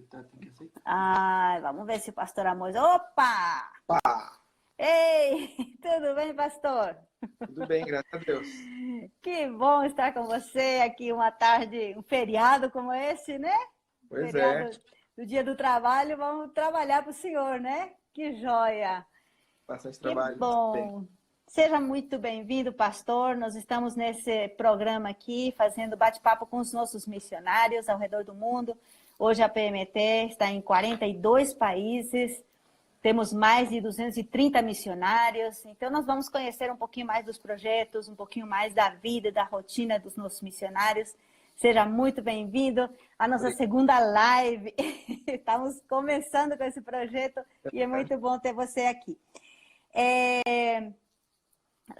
aceitar, tem que aceitar. Ah, vamos ver se o pastor Amós... Opa! Pá! Ei, tudo bem, pastor? Tudo bem, graças a Deus. Que bom estar com você aqui uma tarde, um feriado como esse, né? Pois é, Feriado do Dia do Trabalho, vamos trabalhar para o senhor, né? Que joia! bastante Que trabalho. Bem, bom! Seja muito bem-vindo, pastor. Nós estamos nesse programa aqui, fazendo bate-papo com os nossos missionários ao redor do mundo. Hoje a PMT está em 42 países, temos mais de 230 missionários. Então, nós vamos conhecer um pouquinho mais dos projetos, um pouquinho mais da vida, da rotina dos nossos missionários. Seja muito bem-vindo à nossa segunda live. Estamos começando com esse projeto e é muito bom ter você aqui.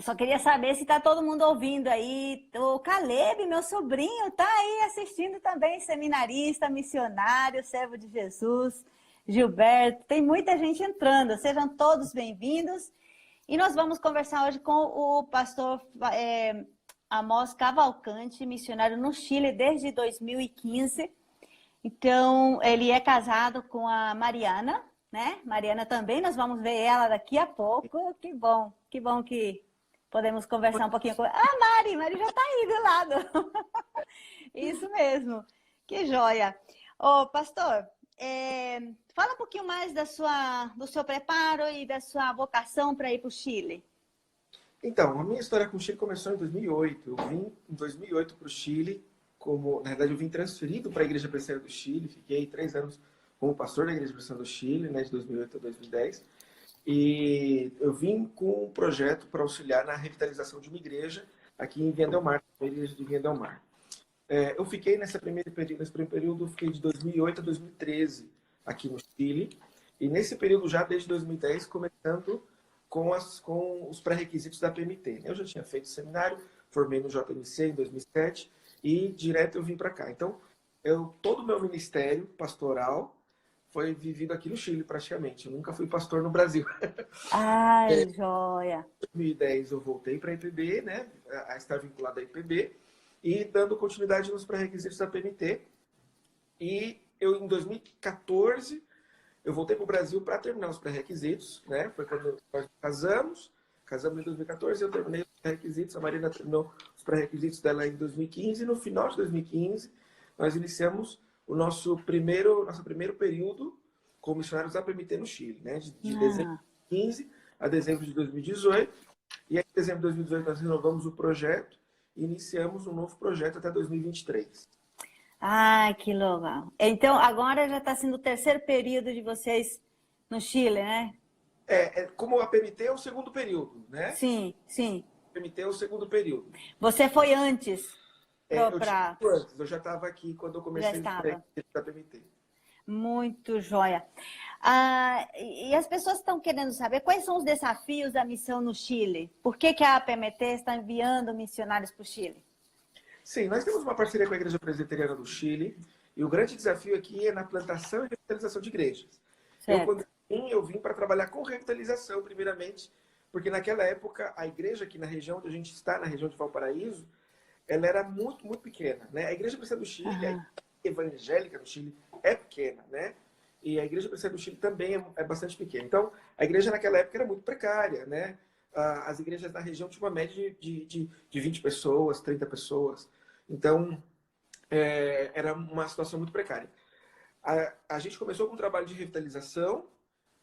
Só queria saber se está todo mundo ouvindo aí. O Caleb, meu sobrinho, está aí assistindo também, seminarista, missionário, servo de Jesus. Gilberto, tem muita gente entrando. Sejam todos bem-vindos. E nós vamos conversar hoje com o pastor Amós Cavalcante, missionário no Chile desde 2015. Então, ele é casado com a Mariana, né? Mariana também, nós vamos ver ela daqui a pouco. Que bom que podemos conversar um pouquinho com ela. Ah, Mari já está aí do lado. Isso mesmo, que joia. Ô, pastor, fala um pouquinho mais do seu preparo e da sua vocação para ir para o Chile. então, a minha história com o Chile começou em 2008. Eu vim em 2008 para o Chile, na verdade eu vim transferido para a Igreja Presbiteriana do Chile, fiquei 3 anos como pastor da Igreja Presbiteriana do Chile, né, de 2008 a 2010. E eu vim com um projeto para auxiliar na revitalização de uma igreja aqui em Viña del Mar, a igreja de Viña del Mar. Eu fiquei nesse primeiro período, fiquei de 2008 a 2013 aqui no Chile. E nesse período já desde 2010, começando com os pré-requisitos da PMT. Eu já tinha feito seminário, formei no JMC em 2007 e direto eu vim para cá. Então, todo o meu ministério pastoral foi vivido aqui no Chile, praticamente. Eu nunca fui pastor no Brasil. Ai, joia! Em 2010 eu voltei para a IPB, né, a estar vinculado à IPB, e dando continuidade nos pré-requisitos da PMT. E em 2014, eu voltei para o Brasil para terminar os pré-requisitos, né? Foi quando nós casamos em 2014, eu terminei os pré-requisitos, a Marina terminou os pré-requisitos dela em 2015, e no final de 2015, nós iniciamos o nosso primeiro período como missionários da PMT no Chile, né? De dezembro de 2015 a dezembro de 2018. E aí, em dezembro de 2018, nós renovamos o projeto e iniciamos um novo projeto até 2023. Ai, que legal. Então, agora já está sendo o terceiro período de vocês no Chile, né? Como a PMT é o segundo período, né? Sim, sim. A PMT é o segundo período. Você foi antes Eu tinha antes, eu já estava aqui quando eu Já comecei estava. a PMT. Muito joia. E as pessoas estão querendo saber quais são os desafios da missão no Chile? Por que a APMT está enviando missionários para o Chile? Sim, nós temos uma parceria com a Igreja Presbiteriana do Chile e o grande desafio aqui é na plantação e revitalização de igrejas. Certo. Eu vim para trabalhar com revitalização, primeiramente, porque naquela época a igreja aqui na região onde a gente está, na região de Valparaíso, ela era muito, muito pequena, né? A Igreja Presbiteriana do Chile, a igreja evangélica do Chile é pequena, né? E a Igreja Presbiteriana do Chile também é bastante pequena. Então, a igreja naquela época era muito precária, né? As igrejas na região tinham uma média de 20 pessoas, 30 pessoas. Então, era uma situação muito precária. A gente começou com um trabalho de revitalização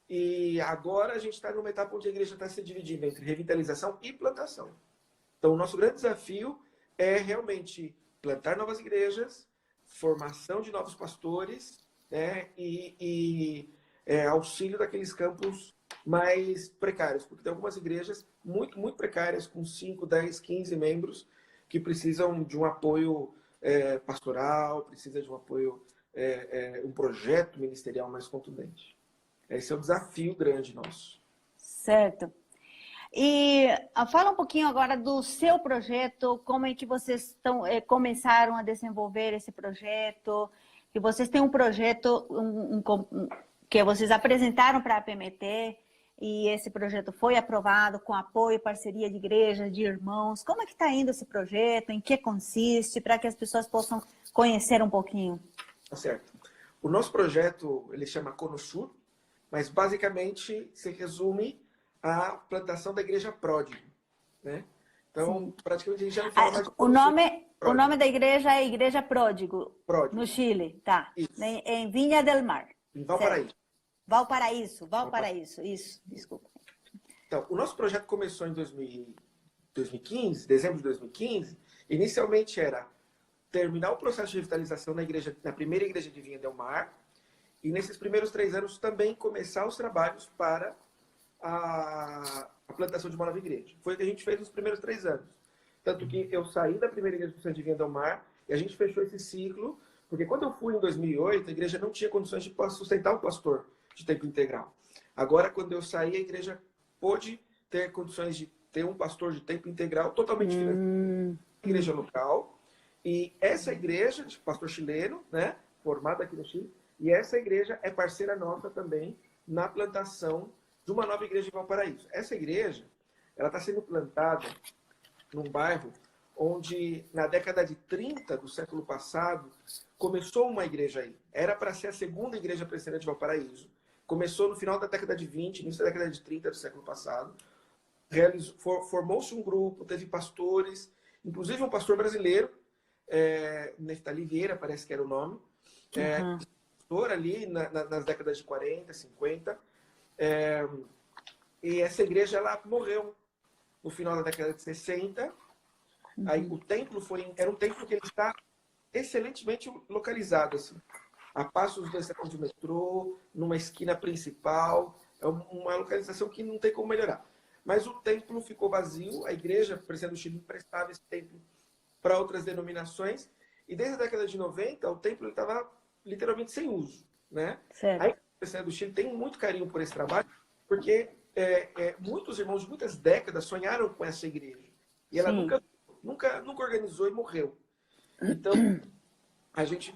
e agora a gente está numa etapa onde a igreja está se dividindo entre revitalização e plantação. Então, o nosso grande desafio é realmente plantar novas igrejas, formação de novos pastores, né, e auxílio daqueles campos mais precários, porque tem algumas igrejas muito, muito precárias, com 5, 10, 15 membros, que precisam de um apoio pastoral, precisa de um apoio, um projeto ministerial mais contundente. Esse é o desafio grande nosso. Certo. E fala um pouquinho agora do seu projeto, como é que vocês começaram a desenvolver esse projeto, que vocês têm um projeto que vocês apresentaram para a PMT, e esse projeto foi aprovado com apoio, parceria de igrejas, de irmãos. Como é que está indo esse projeto? Em que consiste? Para que as pessoas possam conhecer um pouquinho. Tá certo. O nosso projeto, ele chama Conosur, mas basicamente se resume à plantação da Igreja Pródigo, né? Então, praticamente a gente já não fala mais de o nome da igreja é Igreja Pródigo, Pródigo. no Chile, tá? Isso. Em Vinha del Mar. Em Valparaíso. Valparaíso, isso, desculpa. Então, o nosso projeto começou em 2015, dezembro de 2015. Inicialmente era terminar o processo de revitalização na primeira igreja de Vinha del Mar, e nesses primeiros 3 anos também começar os trabalhos para a plantação de uma nova igreja. Foi o que a gente fez nos primeiros 3 anos. Tanto que eu saí da primeira igreja de Vinha del Mar e a gente fechou esse ciclo, porque quando eu fui em 2008, a igreja não tinha condições de sustentar um pastor de tempo integral. Agora, quando eu saí, a igreja pôde ter condições de ter um pastor de tempo integral totalmente financiado, igreja local. E essa igreja, de pastor chileno, né, formada aqui no Chile, e essa igreja é parceira nossa também na plantação de uma nova igreja em Valparaíso. Essa igreja, ela está sendo plantada num bairro onde, na década de 30 do século passado, começou uma igreja aí. Era para ser a segunda igreja presbiteriana de Valparaíso. Começou no final da década de 20, início da década de 30 do século passado. Formou-se um grupo, teve pastores, inclusive um pastor brasileiro, Neftali Vieira, parece que era o nome, pastor ali nas décadas de 40, 50. E essa igreja, ela morreu no final da década de 60. Aí o templo era um templo que ele está excelentemente localizado, assim, a passos 2 segundos de metrô, numa esquina principal. É uma localização que não tem como melhorar. Mas o templo ficou vazio, a igreja Presbiteriana do Chile emprestava esse templo para outras denominações, e desde a década de 90 o templo estava literalmente sem uso, né? Certo. A igreja Presbiteriana do Chile tem muito carinho por esse trabalho, porque muitos irmãos de muitas décadas sonharam com essa igreja. E ela nunca organizou e morreu. Então, a gente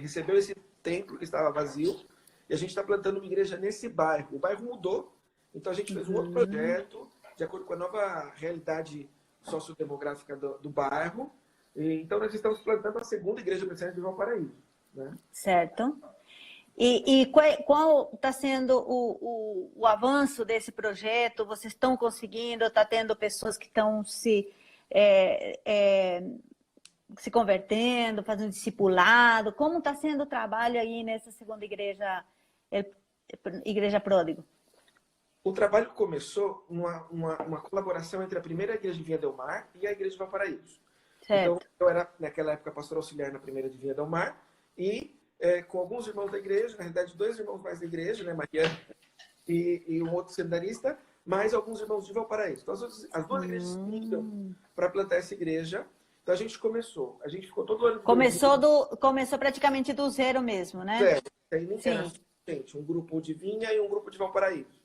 recebeu esse templo que estava vazio e a gente está plantando uma igreja nesse bairro. O bairro mudou, então a gente fez um outro projeto de acordo com a nova realidade sociodemográfica do bairro. Então, nós estamos plantando a segunda igreja presbiteriana de Valparaíso, né? Certo. E qual está sendo o avanço desse projeto? Vocês estão conseguindo? Está tendo pessoas que estão se convertendo, fazendo discipulado? Como está sendo o trabalho aí nessa segunda igreja, Igreja Pródigo? O trabalho começou uma colaboração entre a primeira igreja de Vinha del Mar e a igreja de Valparaíso. Certo. Então, eu era, naquela época, pastor auxiliar na primeira de Vinha del Mar e com alguns irmãos da igreja, na realidade 2 irmãos mais da igreja, né, Mariana e um outro seminarista, mais alguns irmãos de Valparaíso. Então, as 2 igrejas se uniram para plantar essa igreja. Então, a gente começou. A gente ficou todo ano... Começou praticamente do zero mesmo, né? Aí nem era gente, um grupo de Vinha e um grupo de Valparaíso.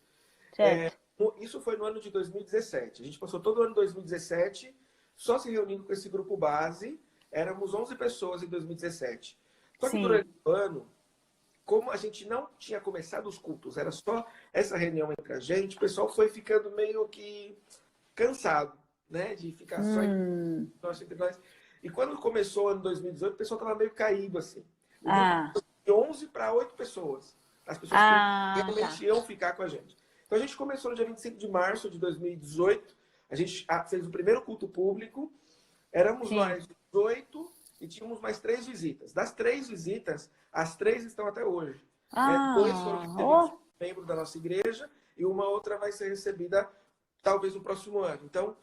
Certo. Isso foi no ano de 2017. A gente passou todo o ano de 2017 só se reunindo com esse grupo base. Éramos 11 pessoas em 2017. Só que durante o ano, como a gente não tinha começado os cultos, era só essa reunião entre a gente, o pessoal foi ficando meio que cansado, né? De ficar só entre nós. E quando começou o ano 2018, o pessoal estava meio caído, assim. De 11 para 8 pessoas. As pessoas que realmente iam ficar com a gente. Então a gente começou no dia 25 de março de 2018. A gente fez o primeiro culto público. Éramos nós 18 e tínhamos mais 3 visitas. Das 3 visitas, as 3 estão até hoje. 2 foram recebidos membros da nossa igreja e uma outra vai ser recebida talvez no próximo ano. Então,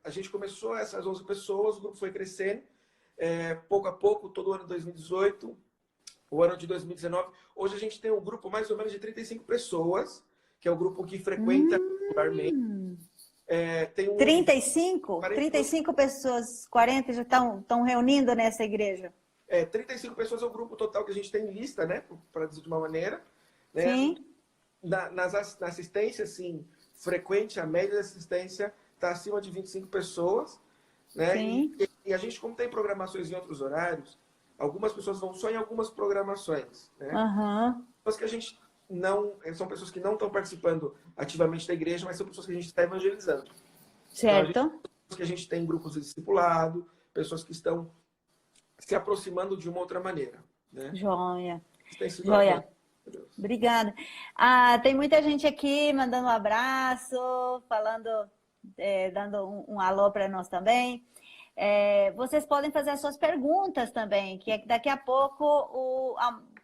a gente começou essas 11 pessoas, o grupo foi crescendo, pouco a pouco, todo o ano de 2018, o ano de 2019. Hoje a gente tem um grupo mais ou menos de 35 pessoas, que é o grupo que frequenta regularmente. Tem 35? 35 pessoas, 40 já estão reunindo nessa igreja? 35 pessoas é o grupo total que a gente tem em lista, né? Para dizer de uma maneira. Né? Sim. Na assistência, sim, frequente, a média de assistência está acima de 25 pessoas. Né? E a gente, como tem programações em outros horários, algumas pessoas vão só em algumas programações. Né? Pessoas que a gente não... São pessoas que não estão participando ativamente da igreja, mas são pessoas que a gente está evangelizando. Certo. Então, pessoas que a gente tem grupos de discipulado, pessoas que estão se aproximando de uma outra maneira. né? Joia. Isso tem sido Joia. Deus. Obrigada. Tem muita gente aqui mandando um abraço, falando, dando um alô para nós também. Vocês podem fazer as suas perguntas também, que daqui a pouco o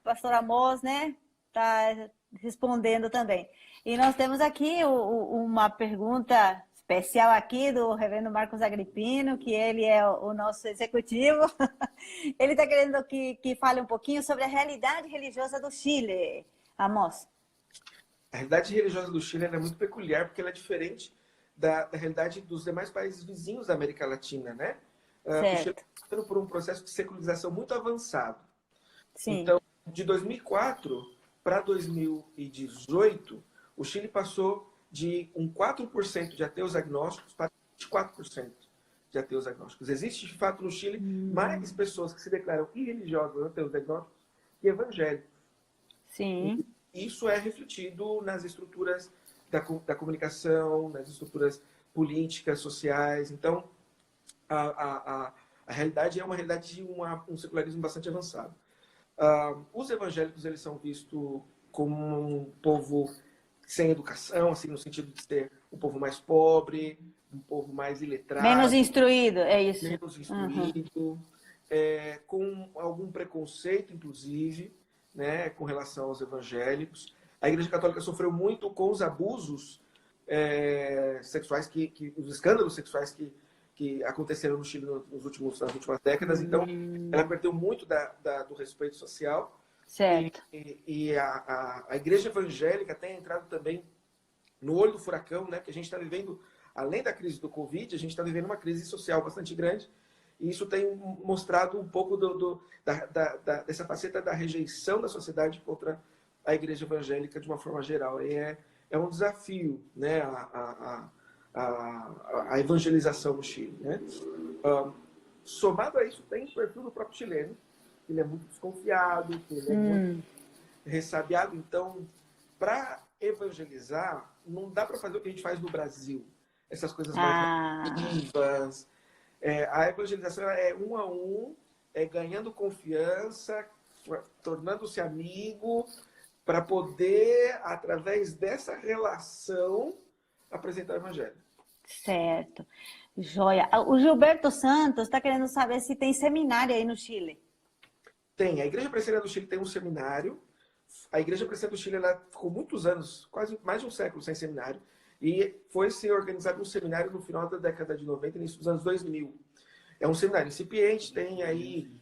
pastor Amós, né, está respondendo também. E nós temos aqui uma pergunta especial aqui do reverendo Marcos Agripino, que ele é o nosso executivo. Ele está querendo que fale um pouquinho sobre a realidade religiosa do Chile, Amós. A realidade religiosa do Chile é muito peculiar, porque ela é diferente da realidade dos demais países vizinhos da América Latina, né? O Chile está passando por um processo de secularização muito avançado. Sim. Então, de 2004 para 2018, o Chile passou de 4% de ateus agnósticos para 24% de ateus agnósticos. Existe, de fato, no Chile, mais pessoas que se declaram irreligiosas, ateus agnósticos, que evangélicos. Sim. E isso é refletido nas estruturas da comunicação, nas estruturas políticas, sociais. Então, a realidade é uma realidade de um secularismo bastante avançado. Os evangélicos, eles são vistos como um povo sem educação, assim, no sentido de ser um povo mais pobre, um povo mais iletrado. Menos instruído, é isso. Menos instruído, com algum preconceito, inclusive, né, com relação aos evangélicos. A Igreja Católica sofreu muito com os abusos sexuais, os escândalos sexuais que aconteceram no Chile nas últimas décadas. Então, ela perdeu muito do respeito social. Certo. E a Igreja Evangélica tem entrado também no olho do furacão, né? Que a gente está vivendo, além da crise do Covid, a gente está vivendo uma crise social bastante grande. E isso tem mostrado um pouco dessa faceta da rejeição da sociedade contra a Igreja Evangélica de uma forma geral. E é um desafio, né? A evangelização no Chile, né? Somado a isso, tem o perfil do próprio chileno. Ele é muito desconfiado, ele é muito ressabiado. Então, para evangelizar, não dá para fazer o que a gente faz no Brasil. Essas coisas mais vivas. A evangelização é um a um, ganhando confiança, tornando-se amigo, para poder, através dessa relação, apresentar o evangelho. Certo. Joia. O Gilberto Santos está querendo saber se tem seminário aí no Chile. Tem. A Igreja Presbiteriana do Chile tem um seminário. A Igreja Presbiteriana do Chile ela ficou muitos anos, quase mais de um século, sem seminário. E foi se organizado um seminário no final da década de 90, início dos anos 2000. É um seminário incipiente, tem aí,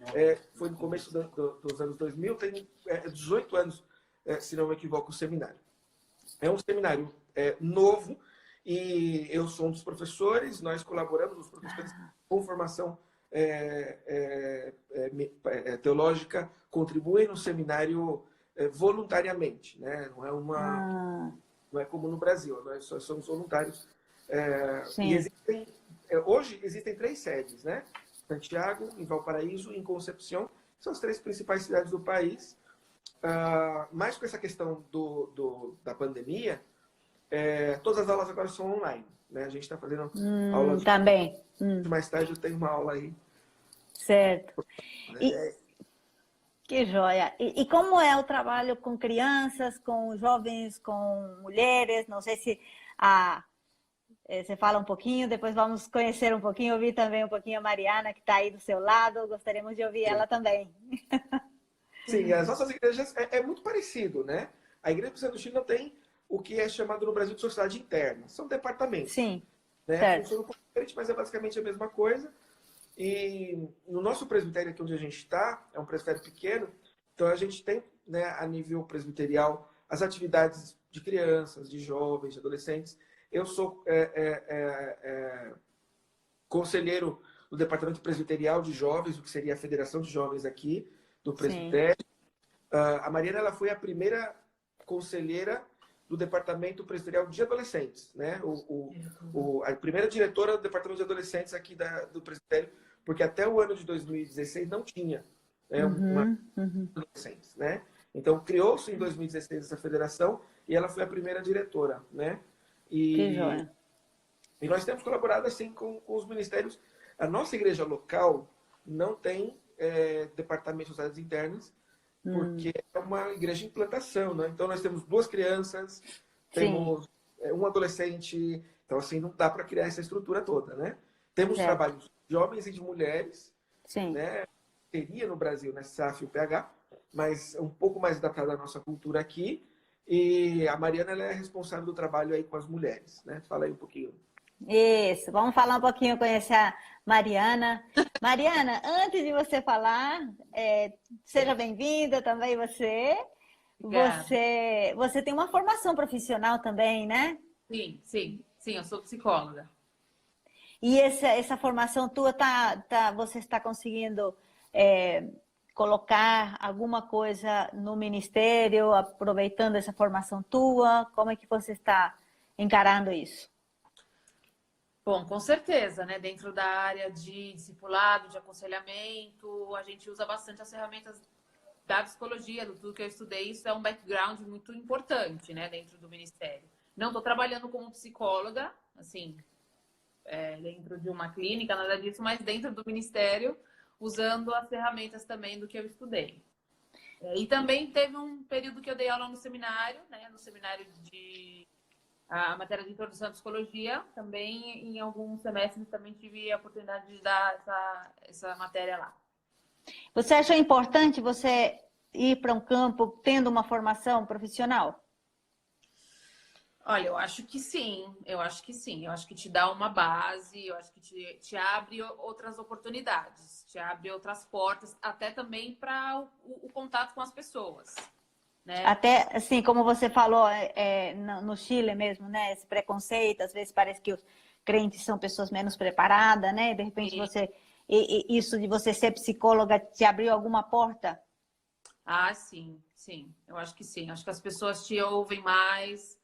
foi no começo dos anos 2000, tem 18 anos, se não me equivoco, o seminário. É um seminário novo e eu sou um dos professores, nós colaboramos, os professores com formação teológica contribuem no seminário voluntariamente, né? Não é como no Brasil, nós só somos voluntários. E hoje existem 3 sedes, né? Santiago, em Valparaíso e em Concepción, são as 3 principais cidades do país. Mas com essa questão da pandemia, todas as aulas agora são online, né? A gente está fazendo aulas também. Mais tarde eu tenho uma aula aí. Certo. Que joia. E como é o trabalho com crianças, com jovens, com mulheres? Não sei se você fala um pouquinho, depois vamos conhecer um pouquinho, ouvir também um pouquinho a Mariana, que está aí do seu lado. Gostaríamos de ouvir ela também. Sim, as nossas igrejas é muito parecido, né? A Igreja Presbiteriana do Chile não tem o que é chamado no Brasil de sociedade interna. São departamentos. Sim, né? certo. Funciona um pouco diferente, mas é basicamente a mesma coisa. E no nosso presbitério aqui onde a gente está, é um presbitério pequeno, então a gente tem, né, a nível presbiterial, as atividades de crianças, de jovens, de adolescentes. Eu sou conselheiro do Departamento Presbiterial de Jovens, o que seria a Federação de Jovens aqui do presbitério. A Mariana ela foi a primeira conselheira do Departamento Presbiterial de Adolescentes, né? A primeira diretora do Departamento de Adolescentes aqui do presbitério, porque até o ano de 2016 não tinha adolescentes, né? Então criou-se em 2016 essa federação e ela foi a primeira diretora, né? Que joia. E nós temos colaborado assim com os ministérios. A nossa igreja local não tem departamento de sociedades internas. porque é uma igreja em plantação, né? Então nós temos 2 crianças, Sim, temos um adolescente, então assim não dá para criar essa estrutura toda, né? Temos certo. trabalhos de homens e de mulheres, Sim. né? Teria no Brasil, né, SAF e o PH, mas é um pouco mais adaptado à nossa cultura aqui. E a Mariana, ela é responsável do trabalho aí com as mulheres, né? Fala aí um pouquinho. Isso, vamos falar um pouquinho, conhecer a Mariana. Mariana, antes de você falar, seja bem-vinda também você. Obrigada. Você tem uma formação profissional também, né? Sim, eu sou psicóloga. E essa formação tua, você está conseguindo é, colocar alguma coisa no ministério, aproveitando essa formação tua? Como é que você está encarando isso? Bom, com certeza, né? Dentro da área de discipulado, de aconselhamento, a gente usa bastante as ferramentas da psicologia, do tudo que eu estudei. Isso é um background muito importante, né? Dentro do ministério. Não estou trabalhando como psicóloga, assim, dentro de uma clínica, nada disso, mas dentro do ministério, usando as ferramentas também do que eu estudei. E também teve um período que eu dei aula no seminário, né? No seminário de a matéria de introdução à psicologia. Também, em alguns semestres, também tive a oportunidade de dar essa matéria lá. Você achou importante você ir para um campo tendo uma formação profissional? Olha, eu acho que sim, eu acho que sim. Eu acho que te dá uma base, eu acho que te abre outras oportunidades, te abre outras portas, até também para o contato com as pessoas, né? Até, assim, como você falou, no Chile mesmo, né? Esse preconceito, às vezes parece que os crentes são pessoas menos preparadas, né? De repente isso de você ser psicóloga te abriu alguma porta? Ah, sim, eu acho que sim. Acho que as pessoas te ouvem mais,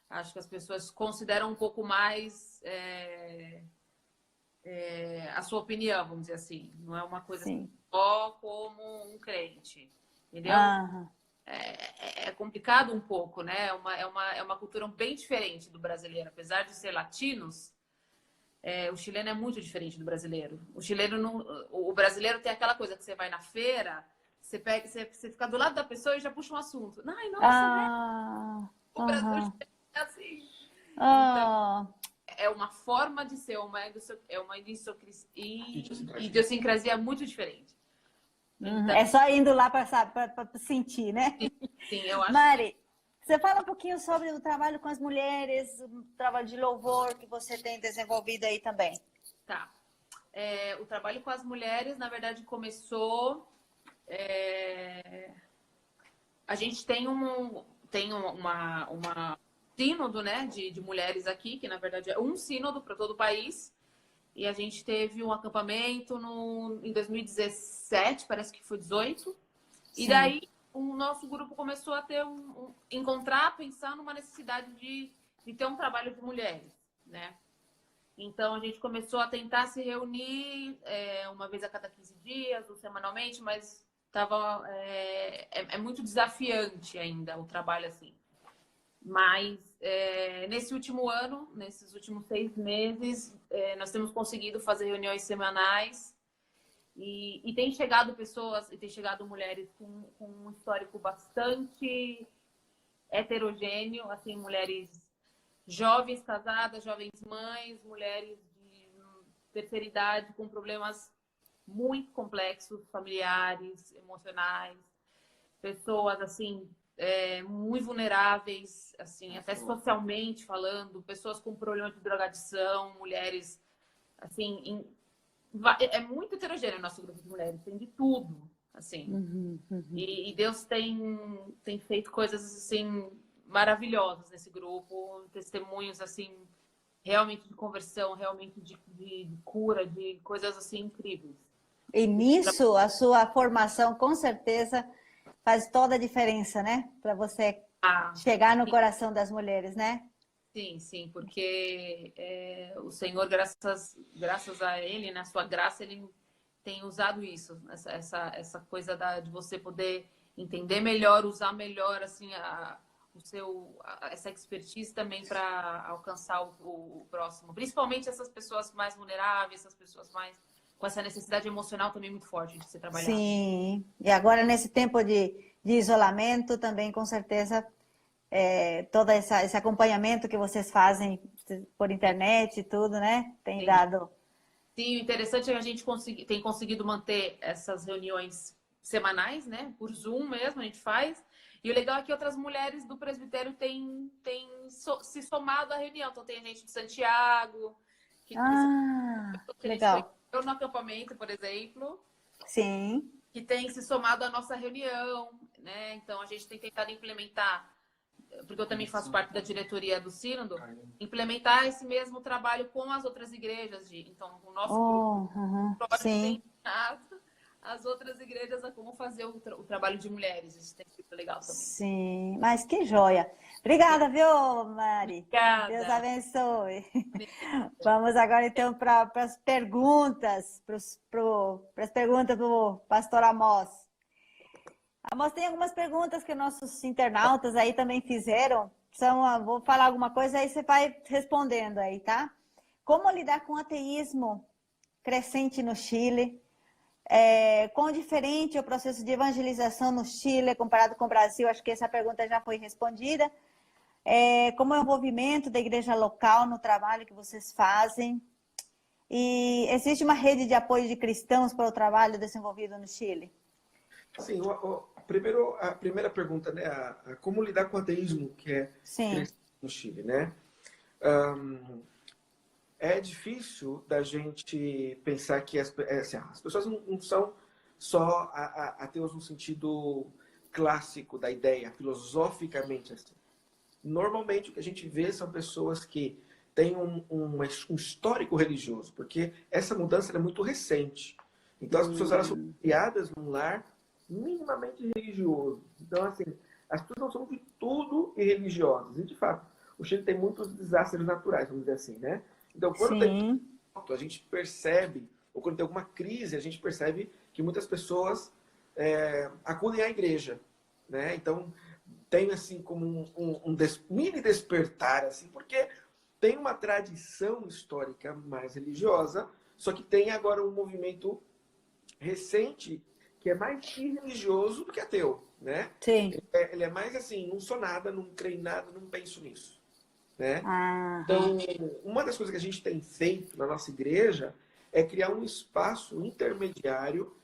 acho que as pessoas consideram um pouco mais a sua opinião, vamos dizer assim. Não é uma coisa Sim. só como um crente, entendeu? Aham. É complicado um pouco, né? É uma cultura bem diferente do brasileiro. Apesar de ser latinos, o chileno é muito diferente do brasileiro. O brasileiro tem aquela coisa que você vai na feira, você fica do lado da pessoa e já puxa um assunto. Ai, nossa, né? Ah, O Brasil aham. é assim. Então, Ah, é uma forma de ser, uma Idiosincrasia. idiosincrasia muito diferente. Então, é só indo lá para sentir, né? sim, eu acho que Mari, você fala um pouquinho sobre o trabalho com as mulheres, o trabalho de louvor que você tem desenvolvido aí também. tá. O trabalho com as mulheres, na verdade, começou. A gente tem uma sínodo, né, de mulheres aqui, que na verdade é um sínodo para todo o país. E a gente teve um acampamento em 2017, parece que foi 18. E Sim. daí o nosso grupo começou a ter encontrar, pensar numa necessidade de ter um trabalho de mulheres, né? Então a gente começou a tentar se reunir uma vez a cada 15 dias, ou semanalmente, mas é muito desafiante ainda o trabalho assim. Mas nesse último ano, nesses últimos 6 meses, nós temos conseguido fazer reuniões semanais e tem chegado pessoas e tem chegado mulheres com um histórico bastante heterogêneo, assim, mulheres jovens casadas, jovens mães, mulheres de terceira idade com problemas muito complexos, familiares, emocionais, pessoas assim muito vulneráveis, assim, até socialmente falando, pessoas com problemas de drogadição, mulheres, assim, é muito heterogêneo o nosso grupo de mulheres, tem de tudo, assim. E Deus tem feito coisas assim maravilhosas nesse grupo, testemunhos assim realmente de conversão, realmente de cura, de coisas assim incríveis. E nisso, a sua formação, com certeza, faz toda a diferença, né? Para você Ah, chegar no coração das mulheres, né? sim, porque o Senhor, graças a Ele, na sua graça, Ele tem usado isso, essa coisa de você poder entender melhor, usar melhor assim essa expertise também para alcançar o próximo, principalmente essas pessoas mais vulneráveis, essas pessoas mais com essa necessidade emocional também muito forte de ser trabalhada. Sim, e agora nesse tempo de isolamento também, com certeza, todo esse acompanhamento que vocês fazem por internet e tudo, né? Tem Sim. dado... Sim, o interessante é que a gente tem conseguido manter essas reuniões semanais, né? Por Zoom mesmo, a gente faz. E o legal é que outras mulheres do presbitério têm se somado à reunião. Então, tem gente de Santiago, que a gente legal. conheceu no acampamento, por exemplo, Sim. que tem se somado à nossa reunião, né? Então, a gente tem tentado implementar, porque eu também faço parte da diretoria do Sínodo, implementar esse mesmo trabalho com as outras igrejas. Então, o nosso grupo tem ensinado as outras igrejas a como fazer o trabalho de mulheres. Isso tem sido legal também. Sim, mas que joia. Obrigada, viu, Mari? Obrigada. Deus abençoe. Vamos agora, então, para as perguntas, para as perguntas do pastor Amós. Amós, tem algumas perguntas que nossos internautas aí também fizeram. Vou falar alguma coisa, aí você vai respondendo aí, tá? Como lidar com o ateísmo crescente no Chile? Quão diferente é o processo de evangelização no Chile comparado com o Brasil? Acho que essa pergunta já foi respondida. Como é o envolvimento da igreja local no trabalho que vocês fazem? E existe uma rede de apoio de cristãos para o trabalho desenvolvido no Chile? Sim, a primeira pergunta, né? Como lidar com o ateísmo que é crescente no Chile, né? É difícil da gente pensar que as pessoas não são só ateus no sentido clássico da ideia, filosoficamente assim. Normalmente o que a gente vê são pessoas que têm um histórico religioso, porque essa mudança é muito recente. Então as pessoas elas são criadas num lar minimamente religioso. Então, assim, as pessoas não são de tudo irreligiosas. E, de fato, o Chile tem muitos desastres naturais, vamos dizer assim, né? Então, quando tem a gente percebe, ou quando tem alguma crise, a gente percebe que muitas pessoas acudem à igreja, né? Então, tem assim como um mini despertar, assim, porque tem uma tradição histórica mais religiosa, só que tem agora um movimento recente que é mais irreligioso do que ateu, né? Sim. Ele é mais assim, não sou nada, não creio em nada, não penso nisso. Né? Então, uma das coisas que a gente tem feito na nossa igreja é criar um espaço intermediário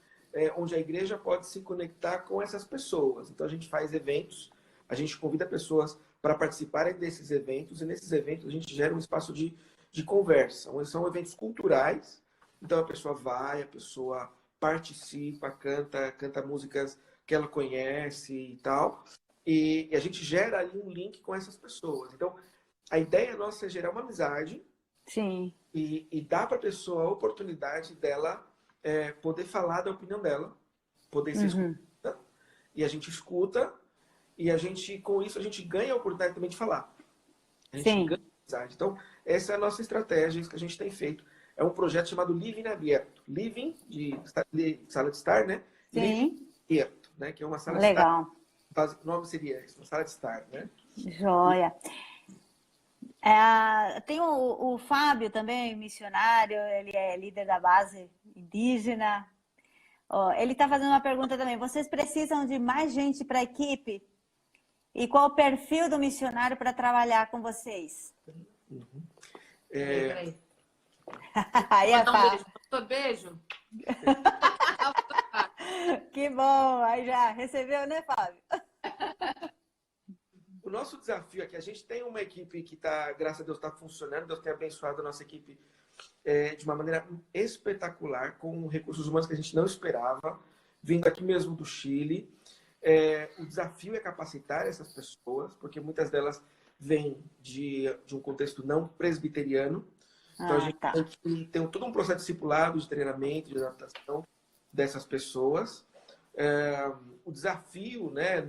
onde a igreja pode se conectar com essas pessoas. Então, a gente faz eventos, a gente convida pessoas para participarem desses eventos, e nesses eventos a gente gera um espaço de conversa. São eventos culturais, então a pessoa vai, a pessoa participa, canta músicas que ela conhece e tal, e a gente gera ali um link com essas pessoas. Então, a ideia nossa é gerar uma amizade. Sim. E dar para a pessoa a oportunidade dela poder falar da opinião dela, poder ser escutada. E a gente escuta, e com isso, a gente ganha a oportunidade também de falar. A gente ganha amizade. Então, essa é a nossa estratégia, isso que a gente tem feito. É um projeto chamado Living Aberto. Living, de sala de estar, né? Sim. Living Aberto, né? Que é uma sala de estar. Legal. O nome seria isso, uma sala de estar, né? Joia. Tem o Fábio também, missionário, ele é líder da base indígena. Ele está fazendo uma pergunta também. Vocês precisam de mais gente para a equipe? E qual o perfil do missionário para trabalhar com vocês? Aí é fácil. Beijo. Que bom. Aí já recebeu, né, Fábio? O nosso desafio é que a gente tem uma equipe que está, graças a Deus, está funcionando. Deus tem abençoado a nossa equipe de uma maneira espetacular, com recursos humanos que a gente não esperava, vindo aqui mesmo do Chile. O desafio é capacitar essas pessoas, porque muitas delas vêm de um contexto não presbiteriano. Então, a gente tem todo um processo discipulado, de treinamento, de adaptação dessas pessoas. O desafio, né,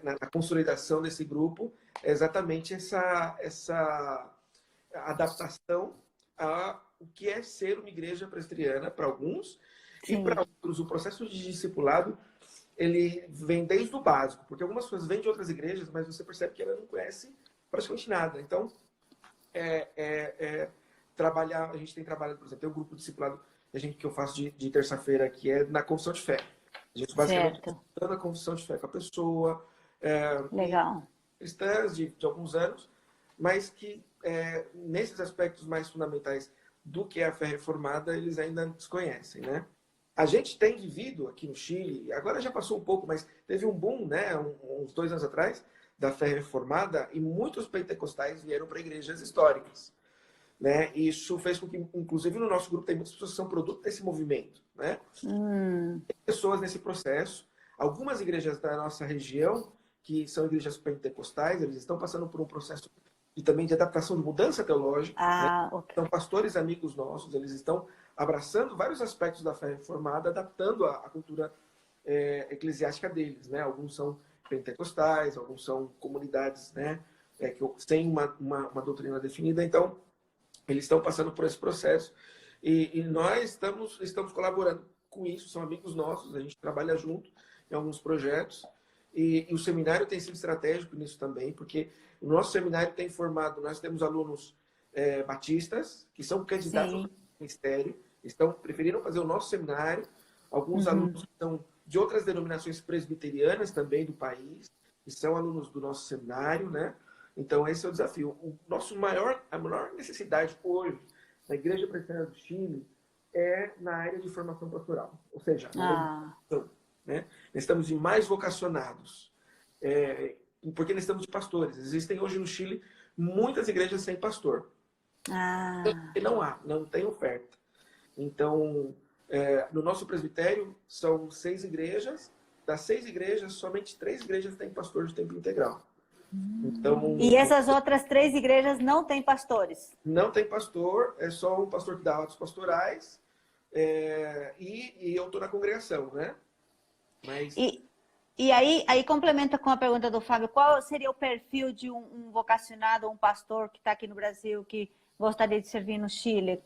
na consolidação desse grupo é exatamente essa adaptação a o que é ser uma igreja presbiteriana para alguns. Sim. E para outros o processo de discipulado ele vem desde o básico, porque algumas pessoas vêm de outras igrejas, mas você percebe que ela não conhece praticamente nada. Então trabalhar, a gente tem trabalhado, por exemplo, tem um grupo discipulado que eu faço de terça-feira aqui é na confissão de fé. A gente basicamente Certo. está a confissão de fé com a pessoa, Legal. cristãs de alguns anos, mas que nesses aspectos mais fundamentais do que é a fé reformada, eles ainda desconhecem, né? A gente tem vivido aqui no Chile, agora já passou um pouco, mas teve um boom, né, uns 2 anos atrás, da fé reformada, e muitos pentecostais vieram para igrejas históricas, né? E isso fez com que, inclusive no nosso grupo, tem muitas pessoas que são produto desse movimento, né? Tem pessoas nesse processo. Algumas igrejas da nossa região, que são igrejas pentecostais, eles estão passando por um processo também de adaptação, de mudança teológica, né? Ah, ok. São pastores amigos nossos, eles estão abraçando vários aspectos da fé reformada, adaptando a cultura eclesiástica deles, né? Alguns são pentecostais, alguns são comunidades, né? Que têm uma doutrina definida, então eles estão passando por esse processo e nós estamos colaborando com isso, são amigos nossos, a gente trabalha junto em alguns projetos e o seminário tem sido estratégico nisso também, porque o nosso seminário tem formado, nós temos alunos batistas que são candidatos ao ministério, preferiram fazer o nosso seminário, alguns alunos que são de outras denominações presbiterianas também do país, que são alunos do nosso seminário, né? Então, esse é o desafio. A maior necessidade hoje na Igreja Presbiteriana do Chile é na área de formação pastoral. Ou seja, né? Nós estamos de mais vocacionados, porque nós estamos de pastores. Existem hoje no Chile muitas igrejas sem pastor. E não tem oferta. Então, no nosso presbitério, são 6 igrejas. Das 6 igrejas, somente 3 igrejas têm pastor de tempo integral. Então, e essas outras 3 igrejas não têm pastores? Não tem pastor, é só um pastor que dá aulas pastorais e eu estou na congregação, né? Mas... E aí complementa com a pergunta do Fábio, qual seria o perfil de um vocacionado, um pastor que está aqui no Brasil, que gostaria de servir no Chile?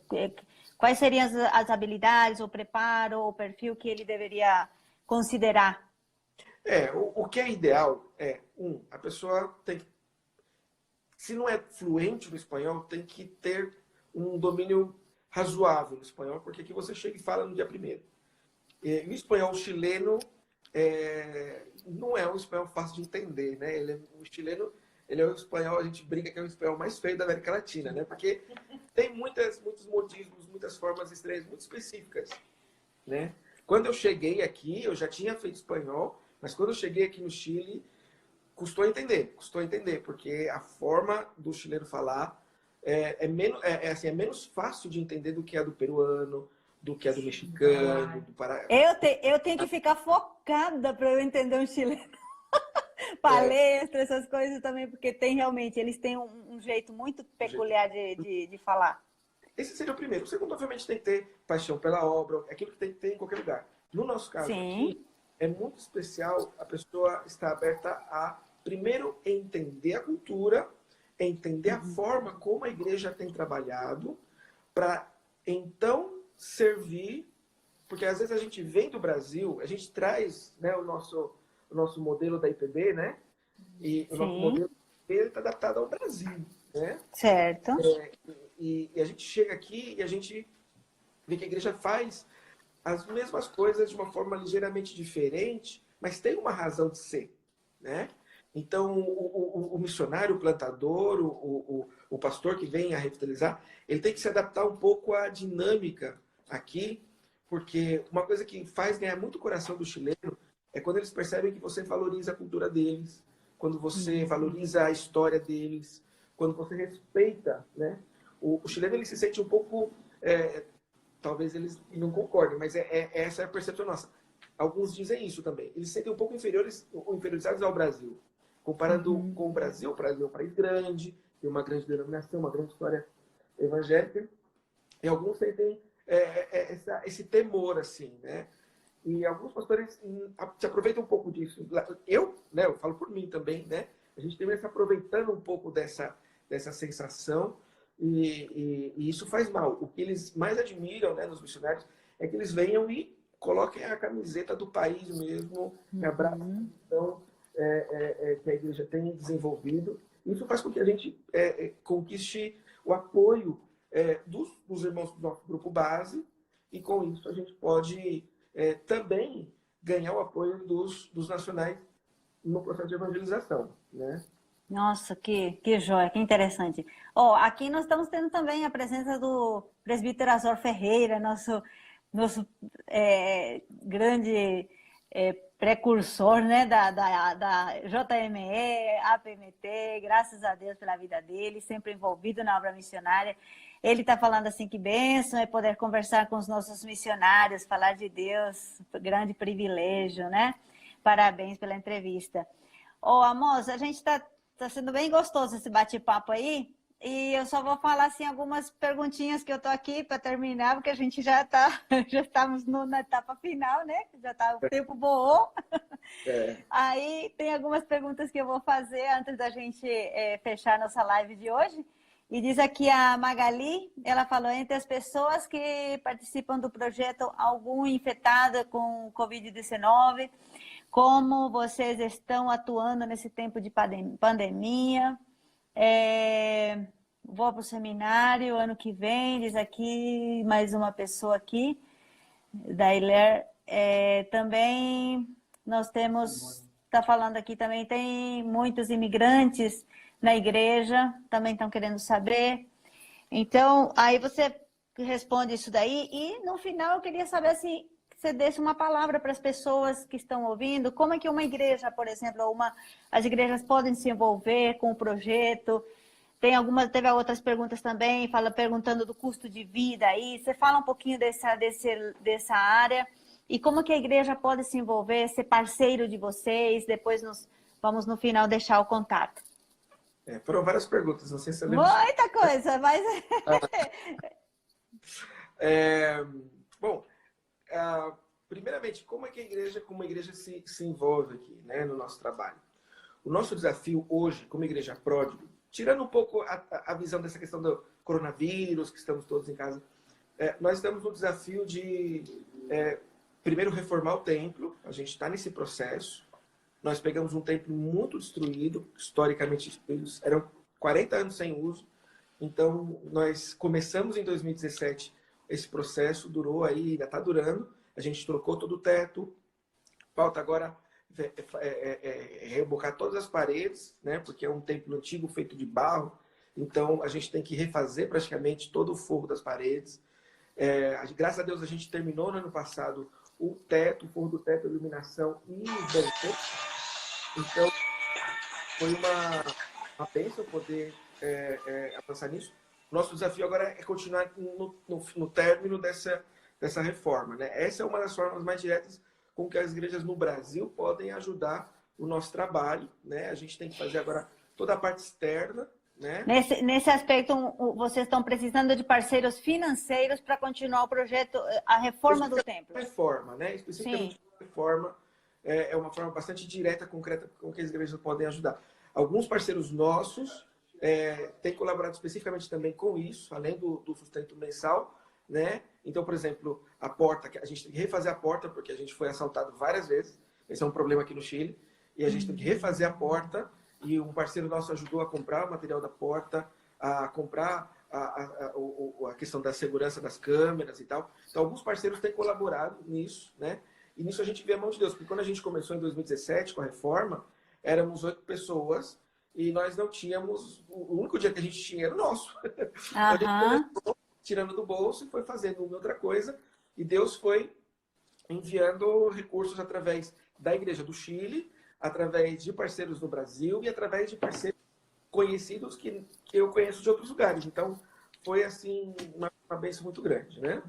Quais seriam as habilidades, o preparo, o perfil que ele deveria considerar? O que é ideal a pessoa tem que, se não é fluente no espanhol, tem que ter um domínio razoável no espanhol, porque aqui você chega e fala no dia primeiro. E o espanhol chileno não é um espanhol fácil de entender, né? O chileno, ele é um espanhol, a gente brinca que é o espanhol mais feio da América Latina, né? Porque tem muitos modismos, muitas formas estranhas, muito específicas, né? Quando eu cheguei aqui, eu já tinha feito espanhol, mas quando eu cheguei aqui no Chile, custou entender, porque a forma do chileno falar é menos fácil de entender do que a do peruano, do que a do mexicano, do Pará. Eu tenho que ficar focada para eu entender um chileno. Palestra, essas coisas também, porque eles têm um jeito muito peculiar de falar. Esse seria o primeiro. O segundo, obviamente, tem que ter paixão pela obra, aquilo que tem que ter em qualquer lugar. No nosso caso aqui, é muito especial a pessoa estar aberta a, primeiro, entender a cultura, entender a forma como a igreja tem trabalhado, para então servir, porque às vezes a gente vem do Brasil, a gente traz, né, o nosso modelo da IPB, né? E o nosso modelo está adaptado ao Brasil, né? Certo. E a gente chega aqui e a gente vê que a igreja faz as mesmas coisas de uma forma ligeiramente diferente, mas tem uma razão de ser, né? Então, o missionário, o plantador, o pastor que vem a revitalizar, ele tem que se adaptar um pouco à dinâmica aqui, porque uma coisa que faz ganhar muito o coração do chileno é quando eles percebem que você valoriza a cultura deles, quando você valoriza a história deles, quando você respeita, né? O chileno, ele se sente um pouco... talvez eles não concordem, mas essa é a percepção nossa. Alguns dizem isso também. Eles se sentem um pouco inferiorizados ao Brasil. Comparando com o Brasil é um país grande, tem uma grande denominação, uma grande história evangélica. E alguns sentem esse temor, assim, né? E alguns pastores se aproveitam um pouco disso. Eu falo por mim também, né? A gente deve se aproveitando um pouco dessa sensação e isso faz mal. O que eles mais admiram, né, nos missionários é que eles venham e coloquem a camiseta do país mesmo, que abraçam que a igreja tem desenvolvido. Isso faz com que a gente conquiste o apoio dos irmãos do nosso grupo base e com isso a gente pode também ganhar o apoio dos nacionais no processo de evangelização, né? Nossa, que joia, que interessante. Ó, aqui nós estamos tendo também a presença do presbítero Azor Ferreira, nosso grande precursor, né, da JME, APMT, graças a Deus pela vida dele, sempre envolvido na obra missionária. Ele está falando assim que bênção é poder conversar com os nossos missionários, falar de Deus, grande privilégio, né? Parabéns pela entrevista. Ô, Amos, a gente está sendo bem gostoso esse bate-papo aí, e eu só vou falar assim algumas perguntinhas que eu tô aqui para terminar, porque a gente já estamos na etapa final, né? Já tá, o tempo voou. Aí tem algumas perguntas que eu vou fazer antes da gente fechar nossa live de hoje. E diz aqui a Magali, ela falou, entre as pessoas que participam do projeto, algum infectado com Covid-19, como vocês estão atuando nesse tempo de pandemia? Vou para o seminário ano que vem, diz aqui mais uma pessoa aqui, da Hilaire. Também nós temos, está falando aqui também, tem muitos imigrantes na igreja, também estão querendo saber. Então, aí você responde isso daí, e no final eu queria saber se você desse uma palavra para as pessoas que estão ouvindo, como é que uma igreja, por exemplo, as igrejas podem se envolver com o projeto. Teve outras perguntas também, perguntando do custo de vida aí. Você fala um pouquinho dessa área e como que a igreja pode se envolver, ser parceiro de vocês. Depois vamos no final deixar o contato. Foram várias perguntas, não sei se você lembra. Muita coisa, mas... Bom, primeiramente, como é que uma igreja se envolve aqui, né, no nosso trabalho? O nosso desafio hoje, como igreja pródigo, tirando um pouco a visão dessa questão do coronavírus, que estamos todos em casa, nós estamos no desafio de, primeiro, reformar o templo. A gente está nesse processo. Nós pegamos um templo muito destruído, historicamente destruído, eram 40 anos sem uso. Então, nós começamos em 2017 esse processo, durou aí, ainda está durando. A gente trocou todo o teto. Falta agora rebocar todas as paredes, né? Porque é um templo antigo feito de barro. Então, a gente tem que refazer praticamente todo o forro das paredes. Graças a Deus, a gente terminou no ano passado o teto, o forro do teto, a iluminação e os balcões. Então, foi uma bênção poder avançar nisso. Nosso desafio agora é continuar no término dessa reforma, né? Essa é uma das formas mais diretas com que as igrejas no Brasil podem ajudar o nosso trabalho, né? A gente tem que fazer agora toda a parte externa, né? Nesse aspecto, vocês estão precisando de parceiros financeiros para continuar o projeto, a reforma do templo. Reforma, né? Especificamente a reforma é uma forma bastante direta, concreta, com que as igrejas podem ajudar. Alguns parceiros nossos têm colaborado especificamente também com isso, além do sustento mensal, né? Então, por exemplo, a porta, a gente tem que refazer a porta, porque a gente foi assaltado várias vezes. Esse é um problema aqui no Chile. E a gente tem que refazer a porta. E um parceiro nosso ajudou a comprar o material da porta, a comprar a questão da segurança das câmeras e tal. Então, alguns parceiros têm colaborado nisso, né? E nisso a gente vê a mão de Deus. Porque quando a gente começou em 2017 com a reforma, éramos 8 pessoas e nós não tínhamos... O único dia que a gente tinha era o nosso. A gente começou tirando do bolso e foi fazendo uma outra coisa. E Deus foi enviando recursos através da Igreja do Chile, através de parceiros no Brasil e através de parceiros conhecidos que eu conheço de outros lugares. Então, foi assim uma bênção muito grande, né?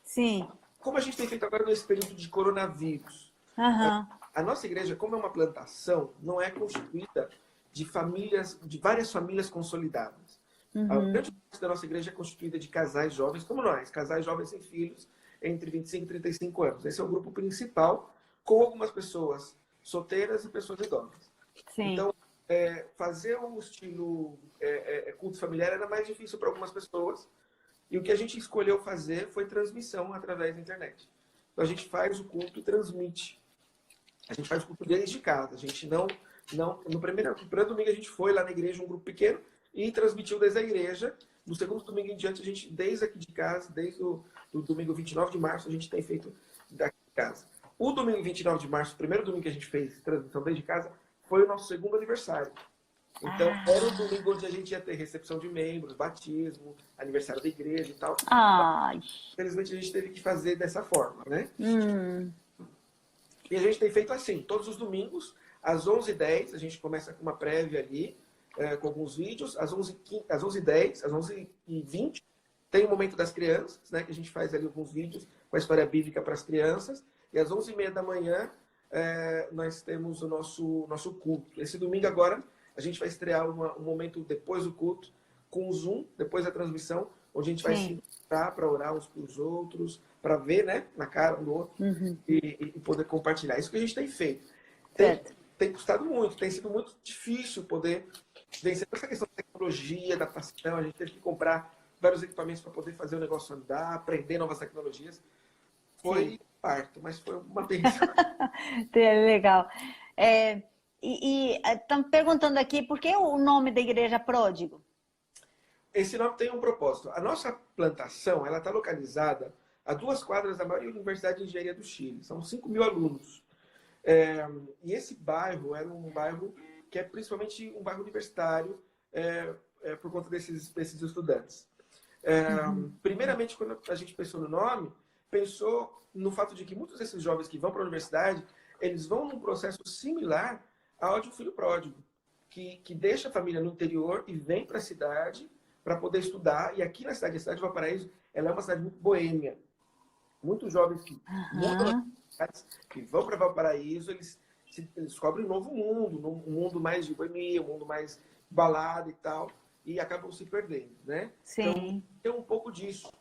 Sim. Como a gente tem feito agora nesse período de coronavírus, a nossa igreja, como é uma plantação, não é constituída de várias famílias consolidadas. A grande parte da nossa igreja é constituída de casais jovens como nós, casais jovens sem filhos, entre 25 e 35 anos. Esse é o grupo principal, com algumas pessoas solteiras e pessoas idosas. Sim. Então, fazer um estilo culto familiar era mais difícil para algumas pessoas. E o que a gente escolheu fazer foi transmissão através da internet. Então, a gente faz o culto e transmite. A gente faz o culto desde casa. A gente no primeiro domingo a gente foi lá na igreja, um grupo pequeno, e transmitiu desde a igreja. No segundo domingo em diante, a gente, desde aqui de casa, desde o do domingo 29 de março, a gente tem feito daqui de casa. O domingo 29 de março, o primeiro domingo que a gente fez transmissão desde casa, foi o nosso segundo aniversário. Então, era o domingo onde a gente ia ter recepção de membros, batismo, aniversário da igreja e tal. Ai. Infelizmente, a gente teve que fazer dessa forma, né? E a gente tem feito assim, todos os domingos, às 11h10, a gente começa com uma prévia ali, com alguns vídeos. Às 11h10, às 11h20, tem o momento das crianças, né? Que a gente faz ali alguns vídeos com a história bíblica para as crianças. E às 11h30 da manhã, nós temos o nosso culto. Esse domingo agora, a gente vai estrear um momento depois do culto, com o Zoom, depois da transmissão, onde a gente vai se encontrar para orar uns para os outros, para ver, né, na cara um do outro, e poder compartilhar. Isso que a gente tem feito. Tem custado muito, tem sido muito difícil poder vencer essa questão da tecnologia, adaptação. A gente teve que comprar vários equipamentos para poder fazer o negócio andar, aprender novas tecnologias. Foi parto, mas foi uma bênção. Legal. Estão perguntando aqui, por que o nome da Igreja Pródigo? Esse nome tem um propósito. A nossa plantação, ela está localizada a 2 quadras da maior universidade de engenharia do Chile. São 5.000 alunos. E esse bairro era um bairro que é principalmente um bairro universitário por conta desses estudantes. Primeiramente, quando a gente pensou no nome, pensou no fato de que muitos desses jovens que vão para a universidade, eles vão num processo similar ao de um filho pródigo, que deixa a família no interior e vem para a cidade para poder estudar. E aqui na cidade, a cidade de Valparaíso, ela é uma cidade muito boêmia. Muitos jovens que vão para Valparaíso, eles descobrem um novo mundo, um mundo mais de boemia, um mundo mais balada e tal, e acabam se perdendo, né? Sim. Então, tem um pouco disso.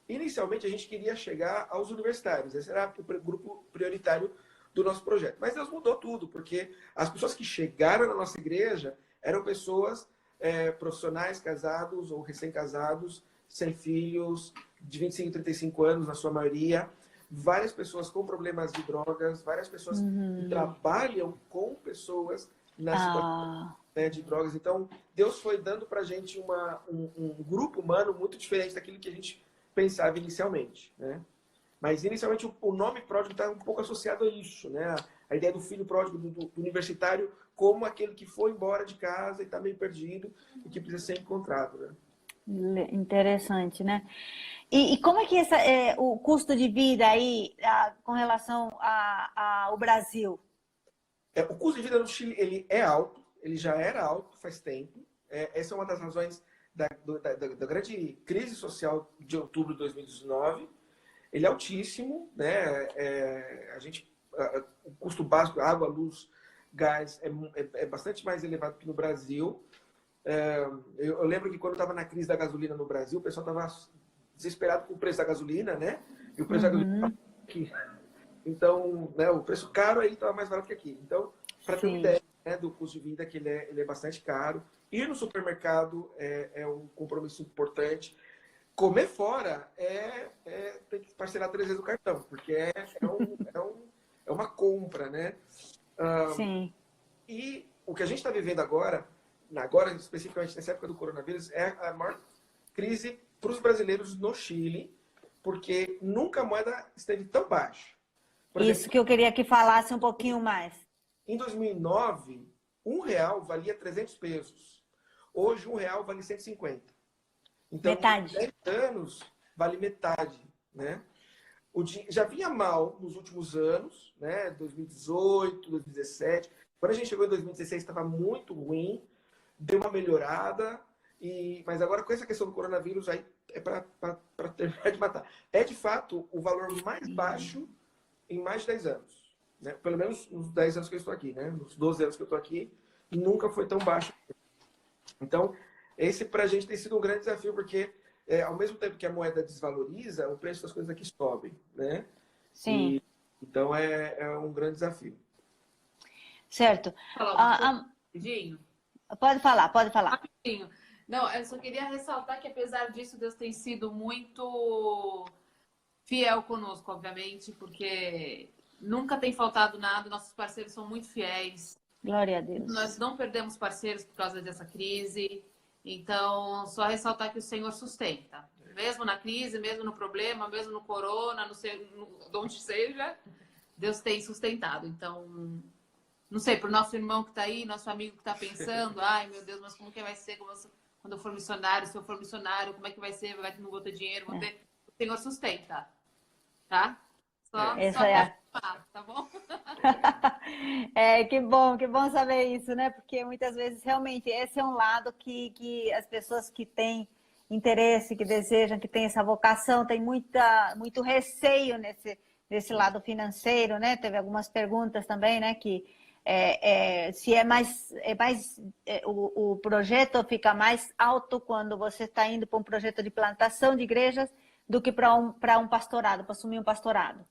Inicialmente, a gente queria chegar aos universitários. Esse era o grupo prioritário do nosso projeto. Mas Deus mudou tudo, porque as pessoas que chegaram na nossa igreja eram pessoas profissionais, casados ou recém-casados, sem filhos, de 25 a 35 anos, na sua maioria. Várias pessoas com problemas de drogas, várias pessoas que trabalham com pessoas na situação de drogas. Então, Deus foi dando para a gente um grupo humano muito diferente daquilo que a gente pensava inicialmente, né? Mas, inicialmente, o nome pródigo está um pouco associado a isso, né? A ideia do filho pródigo, do universitário, como aquele que foi embora de casa e está meio perdido e que precisa ser encontrado, né? Interessante, né? E como é que o custo de vida aí com relação ao Brasil? O custo de vida no Chile, ele é alto, ele já era alto faz tempo. Essa é uma das razões da grande crise social de outubro de 2019. Ele é altíssimo, né? O custo básico, água, luz, gás, é bastante mais elevado que no Brasil. Eu lembro que quando estava na crise da gasolina no Brasil, o pessoal estava desesperado com o preço da gasolina, né? E o preço da gasolina estava aqui. Então, né, o preço caro aí estava mais barato que aqui. Então, para ter uma ideia, né, do custo de vida, que ele é bastante caro. Ir no supermercado é um compromisso importante. Comer fora tem que parcelar 3 vezes o cartão, porque é uma compra, né? Sim. E o que a gente está vivendo agora, especificamente nessa época do coronavírus, é a maior crise para os brasileiros no Chile, porque nunca a moeda esteve tão baixa. Por Isso exemplo, que eu queria que falasse um pouquinho mais. em 2009, R$1 valia 300 pesos. Hoje, R$1 vale 150. Então, Metade. em 10 anos, vale metade, né? Já vinha mal nos últimos anos, né? 2018, 2017. Quando a gente chegou em 2016, estava muito ruim, deu uma melhorada, mas agora com essa questão do coronavírus, aí é para terminar de matar. É, de fato, o valor mais baixo em mais de 10 anos. Né? Pelo menos nos 10 anos que eu estou aqui, né? Nos 12 anos que eu estou aqui, nunca foi tão baixo. Então, esse para a gente tem sido um grande desafio, porque ao mesmo tempo que a moeda desvaloriza, o preço das coisas aqui sobe, né? Sim. Então, é um grande desafio. Certo. Rapidinho? Pode falar. Rapidinho. Não, eu só queria ressaltar que, apesar disso, Deus tem sido muito fiel conosco, obviamente, porque nunca tem faltado nada, nossos parceiros são muito fiéis. Glória a Deus. Nós não perdemos parceiros por causa dessa crise. Então, só ressaltar que o Senhor sustenta. Mesmo na crise, mesmo no problema, mesmo no corona, de onde seja, Deus tem sustentado. Então, não sei, para o nosso irmão que está aí, nosso amigo que está pensando, ai meu Deus, mas como que vai ser quando eu for missionário, se eu for missionário, como é que vai ser? Não vou ter dinheiro, vou ter... O Senhor sustenta, tá? Só tá bom? Que bom saber isso, né? Porque muitas vezes, realmente, esse é um lado que as pessoas que têm interesse, que desejam, que têm essa vocação, têm muito receio nesse lado financeiro, né? Teve algumas perguntas também, né? Que se o projeto fica mais alto quando você está indo para um projeto de plantação de igrejas do que para um pastorado, para assumir um pastorado.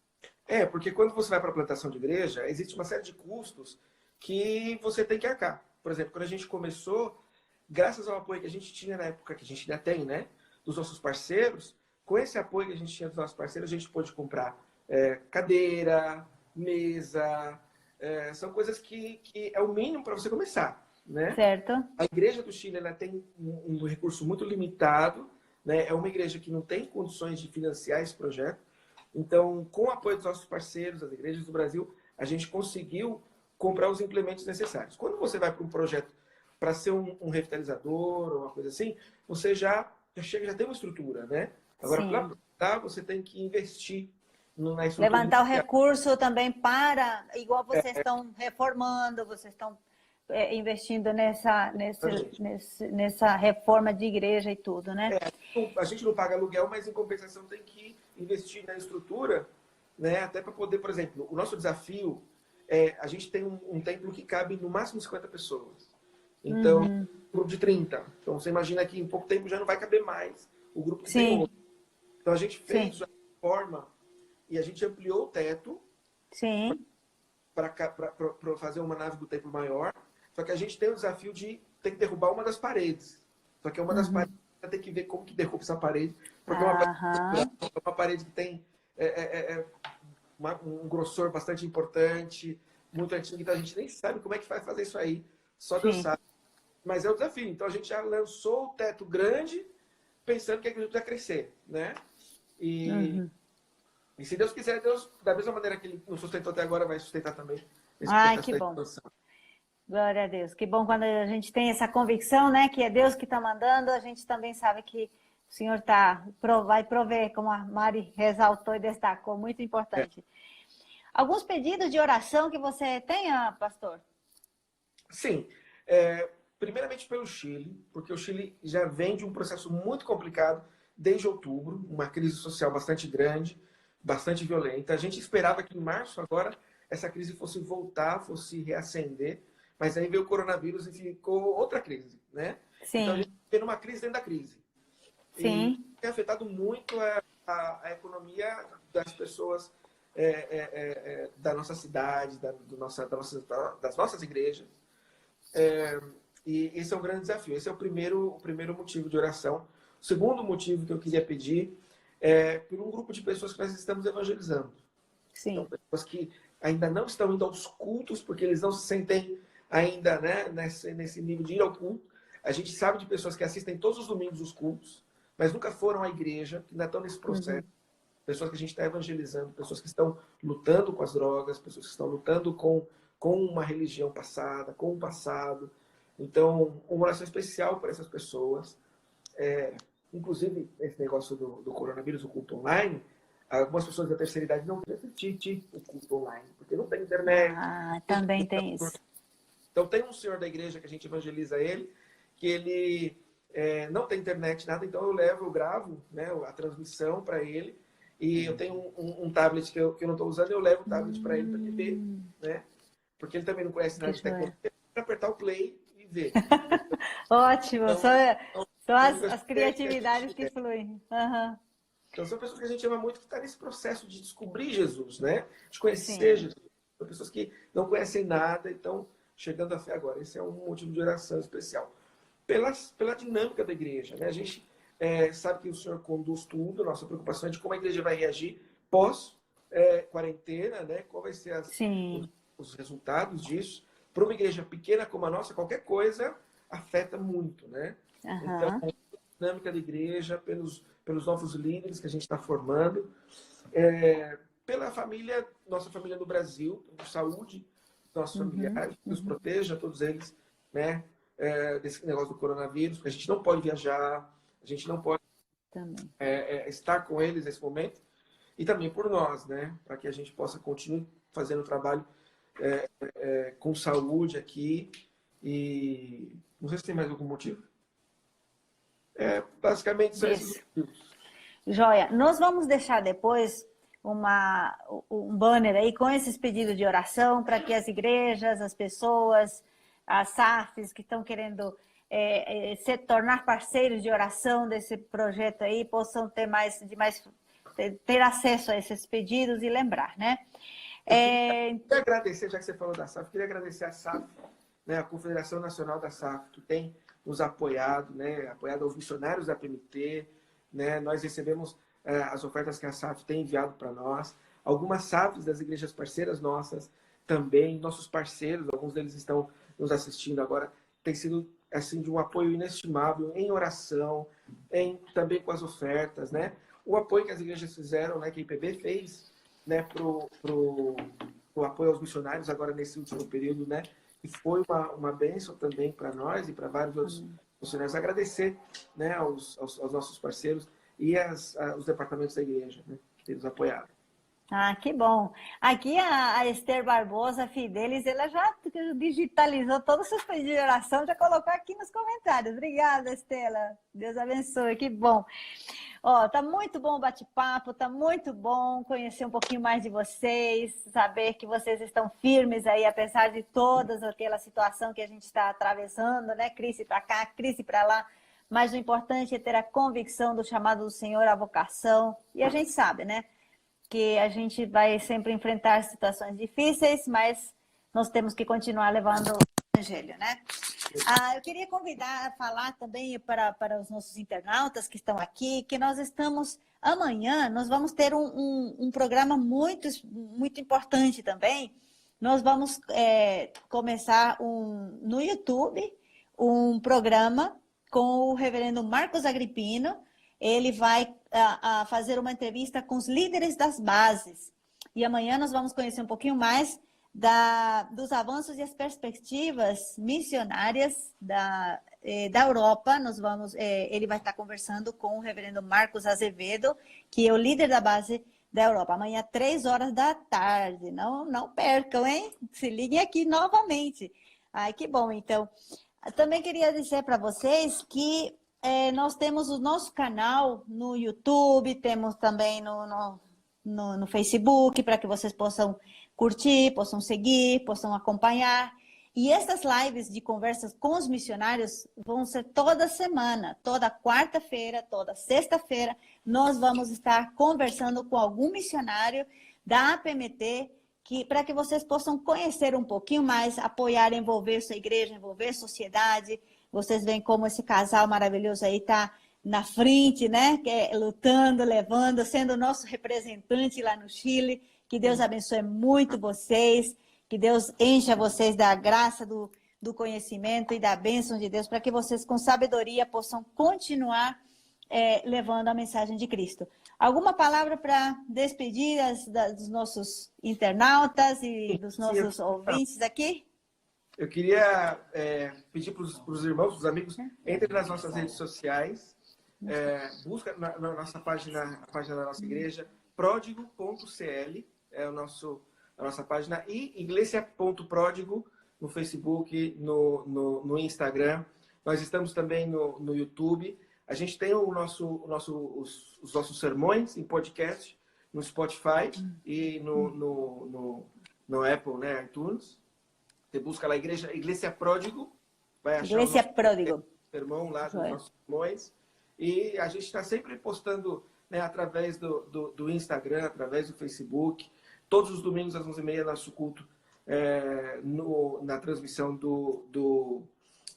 Porque quando você vai para a plantação de igreja, existe uma série de custos que você tem que arcar. Por exemplo, quando a gente começou, graças ao apoio que a gente tinha na época, que a gente ainda tem, né, dos nossos parceiros, com esse apoio que a gente tinha dos nossos parceiros, a gente pôde comprar cadeira, mesa, são coisas que é o mínimo para você começar, né? Certo. A Igreja do Chile, ela tem um recurso muito limitado, né? É uma igreja que não tem condições de financiar esse projeto. Então, com o apoio dos nossos parceiros, das igrejas do Brasil, a gente conseguiu comprar os implementos necessários. Quando você vai para um projeto para ser um revitalizador ou uma coisa assim, você já tem uma estrutura, né? Agora, para plantar, você tem que investir na estrutura. Levantar o recurso também igual vocês estão reformando, vocês estão investindo nessa reforma de igreja e tudo, né? A gente não paga aluguel, mas em compensação tem que investir na estrutura, né? Até para poder, por exemplo, o nosso desafio a gente tem um templo que cabe no máximo 50 pessoas. Então, um grupo de 30. Então, você imagina que em pouco tempo já não vai caber mais o grupo que tem outro. Então, a gente fez a reforma e a gente ampliou o teto para fazer uma nave do templo maior. Só que a gente tem o desafio de ter que derrubar uma das paredes. Só que uma das paredes vai ter que ver como que derruba essa parede. Porque é uma parede que tem um grossor bastante importante, muito antigo. Então a gente nem sabe como é que vai fazer isso aí. Só Deus sabe. Mas é o desafio. Então a gente já lançou o teto grande, pensando que a igreja precisa crescer, né? E se Deus quiser, Deus, da mesma maneira que Ele nos sustentou até agora, vai sustentar também. Que bom. Glória a Deus. Que bom quando a gente tem essa convicção, né? Que é Deus que está mandando, a gente também sabe que o Senhor vai prover, como a Mari ressaltou e destacou, muito importante. Alguns pedidos de oração que você tenha, pastor? Sim. Primeiramente pelo Chile, porque o Chile já vem de um processo muito complicado desde outubro, uma crise social bastante grande, bastante violenta. A gente esperava que em março agora essa crise fosse voltar, fosse reacender, mas aí veio o coronavírus e ficou outra crise, né? Sim. Então a gente vê uma crise dentro da crise. Sim. E tem afetado muito a economia das pessoas da nossa cidade, das nossas igrejas. E esse é um grande desafio. Esse é o primeiro motivo de oração. O segundo motivo que eu queria pedir é por um grupo de pessoas que nós estamos evangelizando. Sim. Então, pessoas que ainda não estão indo aos cultos, porque eles não se sentem ainda, né, nesse nível de ir ao culto. A gente sabe de pessoas que assistem todos os domingos os cultos, mas nunca foram à igreja, que ainda estão nesse processo. Pessoas que a gente está evangelizando, pessoas que estão lutando com as drogas, pessoas que estão lutando com uma religião passada, com o passado. Então, uma oração especial para essas pessoas. Inclusive, esse negócio do coronavírus, o culto online, algumas pessoas da terceira idade não podem assistir o culto online, porque não tem internet. Também tem isso. Então, tem um senhor da igreja que a gente evangeliza ele, que ele não tem internet, nada, então eu gravo, né, a transmissão para ele, e eu tenho um tablet que eu não estou usando, eu levo o tablet para ele ver, né? Porque ele também não conhece nada de tecnologia, para apertar o play e ver. Ótimo, então, são as criatividades que fluem. Então, são pessoas que a gente ama muito, que estão nesse processo de descobrir Jesus, né? De conhecer Jesus. São pessoas que não conhecem nada, então, chegando à fé agora. Esse é um motivo de oração especial. Pela dinâmica da igreja, né? A gente sabe que o Senhor conduz tudo, nossa preocupação é de como a igreja vai reagir pós-quarentena, né? Qual vai ser os resultados disso. Para uma igreja pequena como a nossa, qualquer coisa afeta muito, né? Então, a dinâmica da igreja, pelos novos líderes que a gente está formando, pela família, nossa família no Brasil, saúde, nossos familiares, nos proteja, todos eles, né? Desse negócio do coronavírus, porque a gente não pode viajar, a gente não pode estar com eles nesse momento, e também por nós, né? Para que a gente possa continuar fazendo o trabalho com saúde aqui. E não sei se tem mais algum motivo. Basicamente são esses motivos. Joia, nós vamos deixar depois um banner aí com esses pedidos de oração para que as igrejas, as pessoas, as SAFs que estão querendo se tornar parceiros de oração desse projeto aí possam ter ter acesso a esses pedidos e lembrar, né? Eu queria agradecer, já que você falou da SAF, queria agradecer a SAF, né, a Confederação Nacional da SAF, que tem nos apoiado, né, apoiado aos missionários da PMT, né, nós recebemos as ofertas que a SAF tem enviado para nós, algumas SAFs das igrejas parceiras nossas também, nossos parceiros, alguns deles estão nos assistindo agora, tem sido assim de um apoio inestimável em oração, também com as ofertas, né, o apoio que as igrejas fizeram, né, que a IPB fez, né, pro apoio aos missionários agora nesse último período, né, e foi uma bênção também para nós e para vários outros missionários. Agradecer, né, aos nossos parceiros e os departamentos da igreja, né, que nos apoiaram. Ah, que bom. Aqui a Esther Barbosa, Fidelis, ela já digitalizou todos os seus pedidos de oração, já colocou aqui nos comentários. Obrigada, Estela. Deus abençoe, que bom. Ó, tá muito bom o bate-papo, tá muito bom conhecer um pouquinho mais de vocês, saber que vocês estão firmes aí, apesar de todas aquela situação que a gente está atravessando, né? Crise para cá, crise para lá. Mas o importante é ter a convicção do chamado do Senhor, a vocação. E a gente sabe, né? Que a gente vai sempre enfrentar situações difíceis, mas nós temos que continuar levando o evangelho, né? Eu queria falar também para os nossos internautas que estão aqui, que nós estamos, amanhã, nós vamos ter um programa muito, muito importante também. Nós vamos começar no YouTube um programa com o reverendo Marcos Agripino. Ele vai fazer uma entrevista com os líderes das bases. E amanhã nós vamos conhecer um pouquinho mais dos avanços e as perspectivas missionárias da Europa. Ele vai estar conversando com o reverendo Marcos Azevedo, que é o líder da base da Europa. Amanhã, 15h. Não percam, hein? Se liguem aqui novamente. Ai, que bom, então. Também queria dizer para vocês que nós temos o nosso canal no YouTube, temos também no Facebook, para que vocês possam curtir, possam seguir, possam acompanhar. E essas lives de conversas com os missionários vão ser toda semana, toda quarta-feira, toda sexta-feira. Nós vamos estar conversando com algum missionário da APMT, para que vocês possam conhecer um pouquinho mais, apoiar, envolver sua igreja, envolver sociedade. Vocês veem como esse casal maravilhoso aí está na frente, né? Lutando, levando, sendo o nosso representante lá no Chile. Que Deus abençoe muito vocês, que Deus encha vocês da graça, do conhecimento e da bênção de Deus, para que vocês, com sabedoria, possam continuar levando a mensagem de Cristo. Alguma palavra para despedir dos nossos internautas e dos nossos ouvintes aqui? Eu queria pedir para os irmãos, para os amigos, entrem nas nossas redes sociais, busca na nossa página, a página da nossa igreja, pródigo.cl, a nossa página, e iglesia.pródigo no Facebook, no Instagram. Nós estamos também no YouTube. A gente tem os nossos sermões em podcast, no Spotify e no Apple, né, iTunes. Você busca lá Iglesia Pródigo, vai achar Iglesia Pródigo. Sermão lá dos nossos sermões. E a gente está sempre postando, né, através do Instagram, através do Facebook. Todos os domingos às 11h30, nosso culto na transmissão do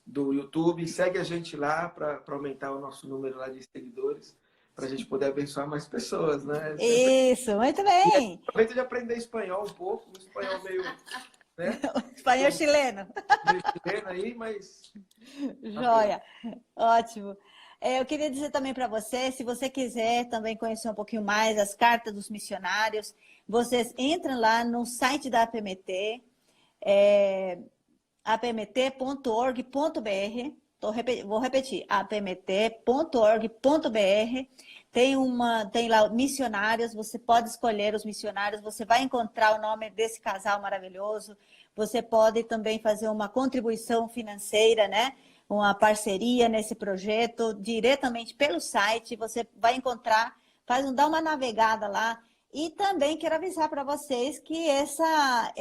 YouTube. Segue a gente lá para aumentar o nosso número lá de seguidores, para a gente poder abençoar mais pessoas, né? Isso, muito bem. Aproveita de aprender espanhol um pouco, um espanhol né? Espanhol chileno. Meio chileno aí, mas... Joia, ótimo. Eu queria dizer também para você, se você quiser também conhecer um pouquinho mais as cartas dos missionários, vocês entram lá no site da APMT, apmt.org.br, vou repetir, apmt.org.br, tem lá missionários, você pode escolher os missionários, você vai encontrar o nome desse casal maravilhoso, você pode também fazer uma contribuição financeira, né? Uma parceria nesse projeto, diretamente pelo site, você vai encontrar, dá uma navegada lá. E também quero avisar para vocês que essa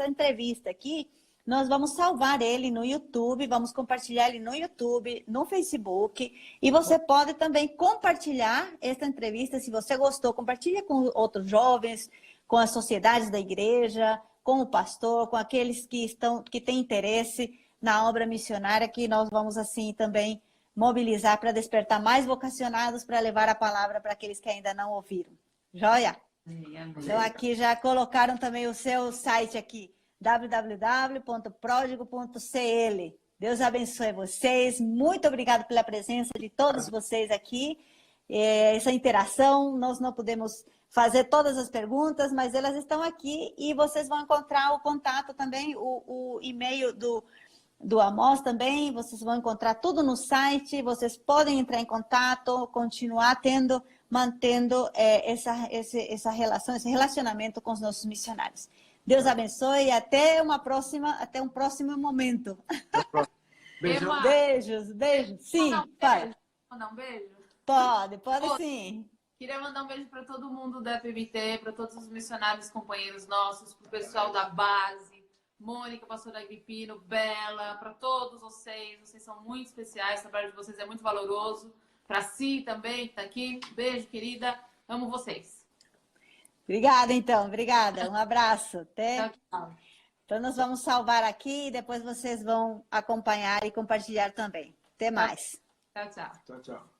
entrevista aqui, nós vamos salvar ele no YouTube, vamos compartilhar ele no YouTube, no Facebook, e você pode também compartilhar essa entrevista, se você gostou, compartilha com outros jovens, com as sociedades da igreja, com o pastor, com aqueles que têm interesse na obra missionária, que nós vamos assim também mobilizar para despertar mais vocacionados para levar a palavra para aqueles que ainda não ouviram. Joia? Então aqui já colocaram também o seu site aqui, www.prodigo.cl. Deus abençoe vocês. Muito obrigada pela presença de todos vocês aqui. Essa interação, nós não podemos fazer todas as perguntas, mas elas estão aqui e vocês vão encontrar o contato também, o e-mail do Amós também, vocês vão encontrar tudo no site, vocês podem entrar em contato, continuar mantendo essa relação, esse relacionamento com os nossos missionários. Deus abençoe e até um próximo momento. Beijão. Beijos. Sim, pai. Mandar um beijo? Pode sim. Queria mandar um beijo para todo mundo da PMT, para todos os missionários companheiros nossos, para o pessoal da base, Mônica, pastora Agripino, Bela, para todos vocês são muito especiais, o trabalho de vocês é muito valoroso. Para Si também, que está aqui. Beijo, querida. Amo vocês. Obrigada, então. Obrigada. Um abraço. Até. Tchau. Então, nós vamos salvar aqui e depois vocês vão acompanhar e compartilhar também. Até mais. Tchau. Tchau.